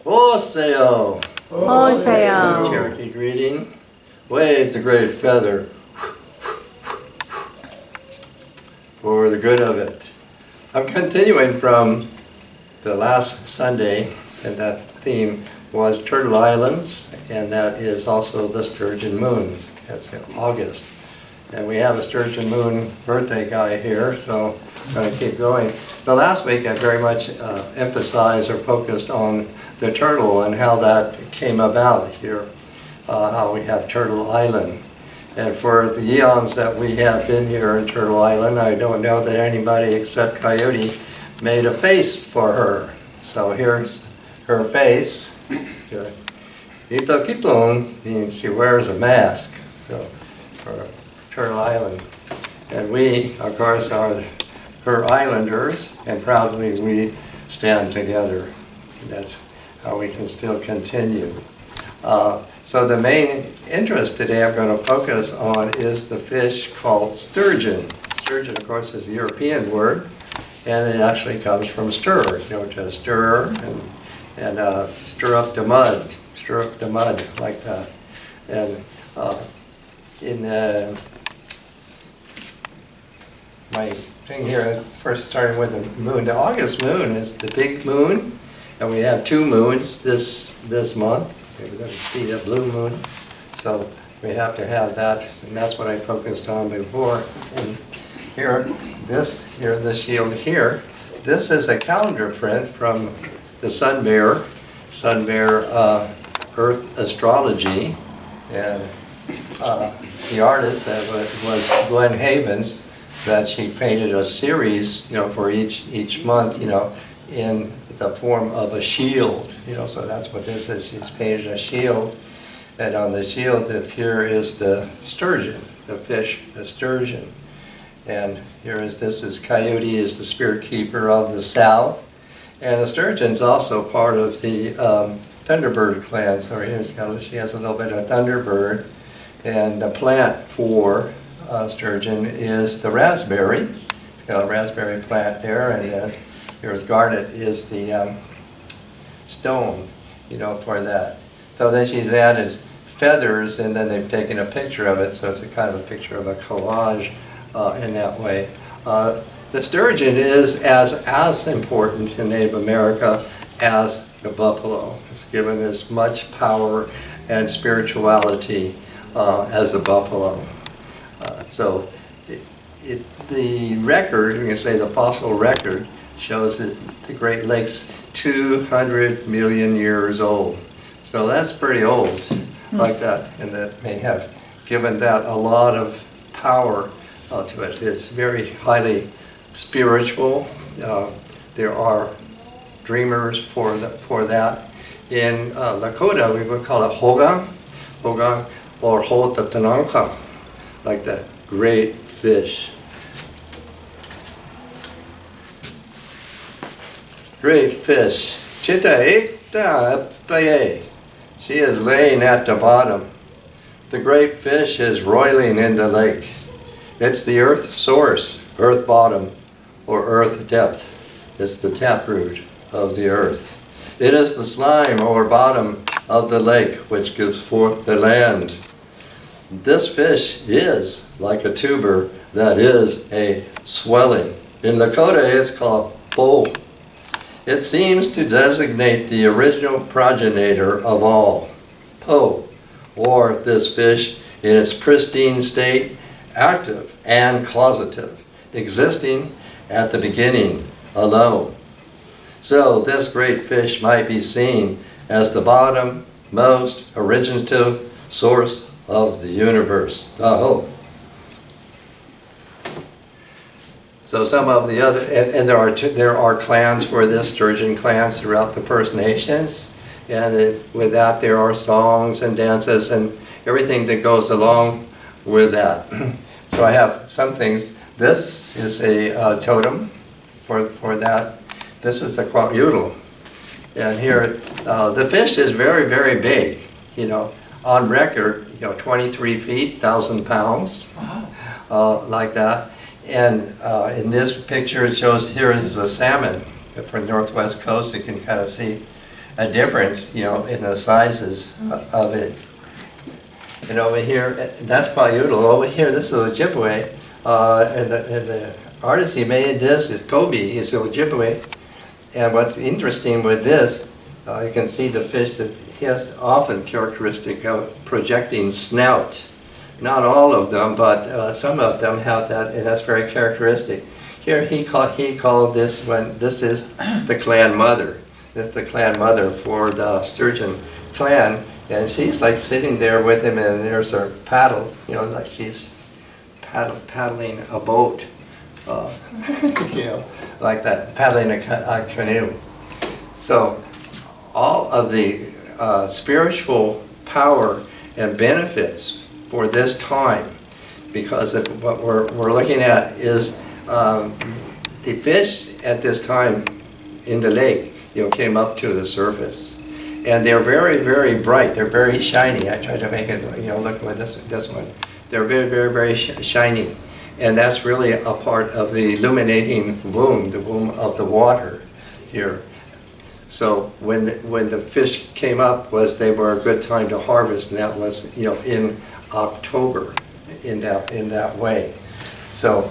Oseo. Oseo. Cherokee greeting. Wave the great feather for the good of it. I'm continuing from the last Sunday, and that theme was Turtle Islands, and that is also the Sturgeon moon. That's in August. And we have a Sturgeon moon birthday guy here, so I'm going to keep going. So last week I very much emphasized or focused on the turtle and how that came about here, how we have Turtle Island. And for the eons that we have been here in Turtle Island, I don't know that anybody except Coyote made a face for her. So here's her face. Ito kitong means she wears a mask. So for Turtle Island. And we, of course, are her islanders, and proudly we stand together. And that's how we can still continue. So the main interest today I'm going to focus on is the fish called sturgeon. Sturgeon, of course, is a European word, and it actually comes from stir, to stir and stir up the mud like that. And in my thing here, first starting with the moon. The August moon is the big moon, and we have two moons this month. We're going to see the blue moon, so we have to have that, and that's what I focused on before. And here, this shield here, this is a calendar print from the Sun Bear Earth Astrology, and the artist that was Gwen Havens, that she painted a series, for each month, in the form of a shield, so that's what this is. She's painted a shield, and on the shield here is the sturgeon, the fish, the sturgeon. And this is Coyote, is the spirit keeper of the south, and the sturgeon's also part of the Thunderbird clan. So she has a little bit of Thunderbird, and the plant for sturgeon is the raspberry. It's got a raspberry plant there, and then here's garnet is the stone, for that. So then she's added feathers, and then they've taken a picture of it, so it's a kind of a picture of a collage in that way. The sturgeon is as important in Native America as the buffalo. It's given as much power and spirituality as the buffalo. So the record, we can say the fossil record, shows that the Great Lakes 200 million years old. So that's pretty old, like that, and that may have given that a lot of power to it. It's very highly spiritual. There are dreamers for that. In Lakota, we would call it Hogang, or Hotatananka, like that, great fish. Great fish. She is laying at the bottom. The great fish is roiling in the lake. It's the earth source, earth bottom, or earth depth. It's the taproot of the earth. It is the slime or bottom of the lake which gives forth the land. This fish is like a tuber that is a swelling. In Lakota it's called po. It seems to designate the original progenitor of all, po, or this fish in its pristine state, active and causative, existing at the beginning alone. So this great fish might be seen as the bottom, most originative source of the universe. So some of the other, and there are clans for this, sturgeon clans throughout the First Nations, and with that there are songs and dances and everything that goes along with that. So I have some things. This is a totem for that. This is a Coyote, and here the fish is very, very big. On record, 23 feet, 1,000 pounds, like that. And in this picture, it shows here is a salmon from the northwest coast. You can kind of see a difference, you know, in the sizes of it. And over here, that's Coyote. Over here, this is Ojibwe. And the artist he made this is Toby, is Ojibwe. And what's interesting with this, you can see the fish that he has often characteristic of projecting snout. Not all of them, but some of them have that, and that's very characteristic. Here he called this one, this is the clan mother. This is the clan mother for the Sturgeon clan. And she's like sitting there with him, and there's her paddle, you know, like she's paddling a boat, you know, like that, paddling a canoe. So all of the spiritual power and benefits for this time, because of what we're looking at is the fish at this time in the lake, you know, came up to the surface. And they're very, very bright. They're very shiny. I tried to make it, you know, look with this one. They're very, very, very shiny. And that's really a part of the illuminating womb, the womb of the water here. So when the fish came up, they were a good time to harvest, and that was, you know, in October, in that way. So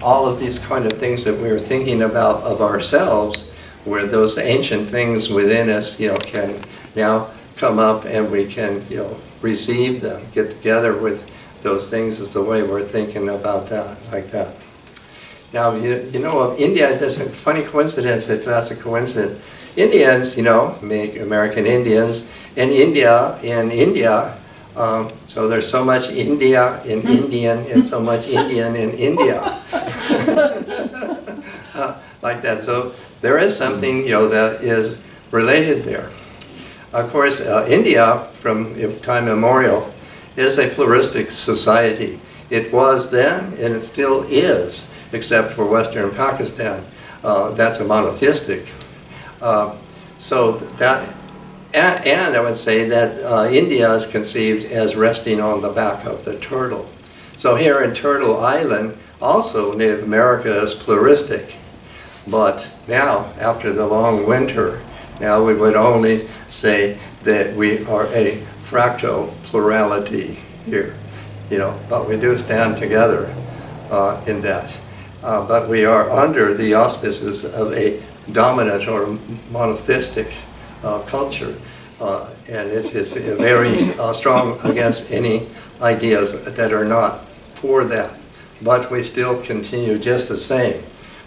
all of these kind of things that we were thinking about of ourselves, where those ancient things within us, you know, can now come up, and we can, you know, receive them, get together with those things, is the way we're thinking about that, like that. Now, you know, India, there's a funny coincidence, if that's a coincidence. Indians, you know, make American Indians, and India, so there's so much India in Indian, and so much Indian in India. Like that. So there is something, you know, that is related there. Of course, India, from time immemorial, is a pluralistic society. It was then, and it still is, except for Western Pakistan. That's a monotheistic. So that, and I would say that India is conceived as resting on the back of the turtle. So here in Turtle Island, also Native America is pluralistic. But now, after the long winter, now we would only say that we are a fractal plurality here, you know, but we do stand together in that. But we are under the auspices of a dominant or monotheistic culture, and it is very strong against any ideas that are not for that. But we still continue just the same.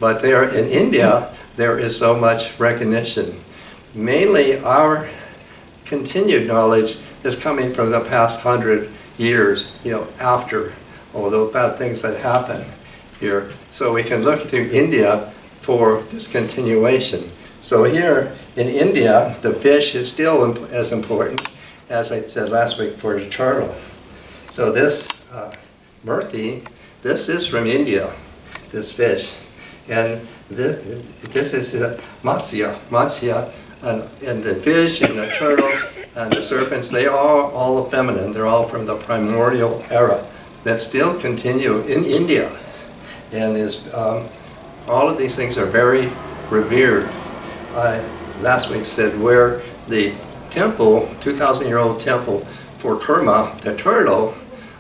But there in India, there is so much recognition. Mainly our continued knowledge is coming from the past 100 years, you know, after all those bad things that happened here. So we can look to India for this continuation. So here in India, the fish is still as important as I said last week for the turtle. So this murti, this is from India, this fish. And this is Matsya, and the fish and the turtle and the serpents, they are all feminine. They're all from the primordial era that still continue in India. And is all of these things are very revered. I last week said where the temple, 2,000-year-old temple for Kurma, the turtle,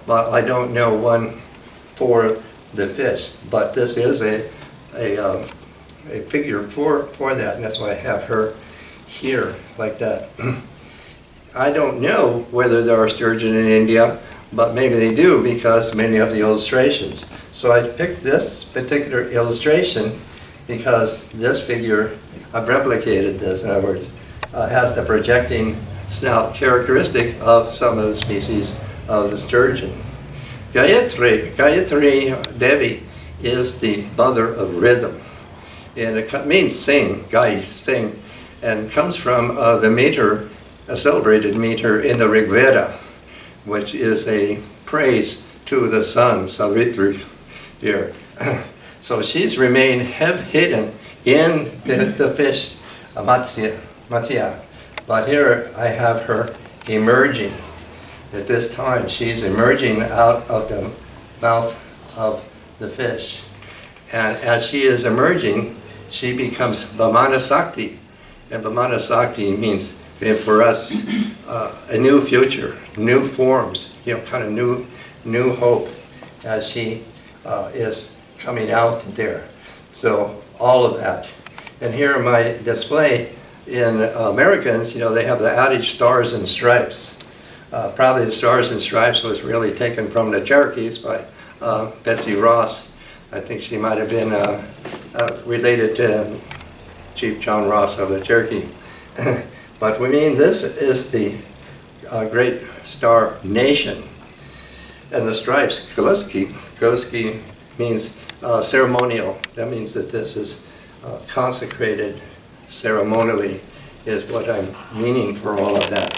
but I don't know one for the fish. But this is a figure for that, and that's why I have her here like that. I don't know whether there are sturgeon in India, but maybe they do because many of the illustrations. So I picked this particular illustration because this figure, I've replicated this, in other words, has the projecting snout characteristic of some of the species of the sturgeon. Gayatri Devi is the mother of rhythm, and it means sing, Gai, sing, and comes from the meter, a celebrated meter in the Rig Veda, which is a praise to the sun, Savitri, here. So she's remained hidden in the fish, Matsya, but here I have her emerging. At this time, she's emerging out of the mouth of the fish. And as she is emerging, she becomes Vamana Sakti. And Vamana Sakti means for us a new future, new forms, kind of new hope as she is coming out there. So all of that. And here in my display, in Americans, they have the adage stars and stripes. Probably the stars and stripes was really taken from the Cherokees by Betsy Ross. I think she might have been related to Chief John Ross of the Cherokee. But we mean this is the great star nation. And the stripes, Kaliski means ceremonial. That means that this is consecrated ceremonially, is what I'm meaning for all of that.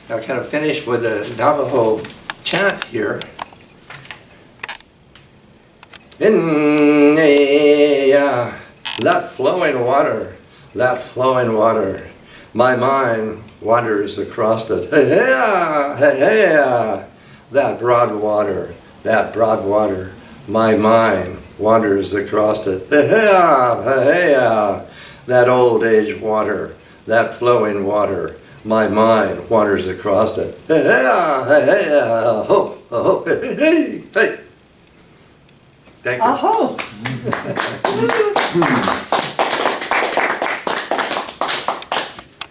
I'll kind of finish with a Navajo chant here. In that flowing water, my mind wanders across it. That broad water, my mind wanders across it. That old age water, that flowing water, my mind wanders across it. Thank you. Aho!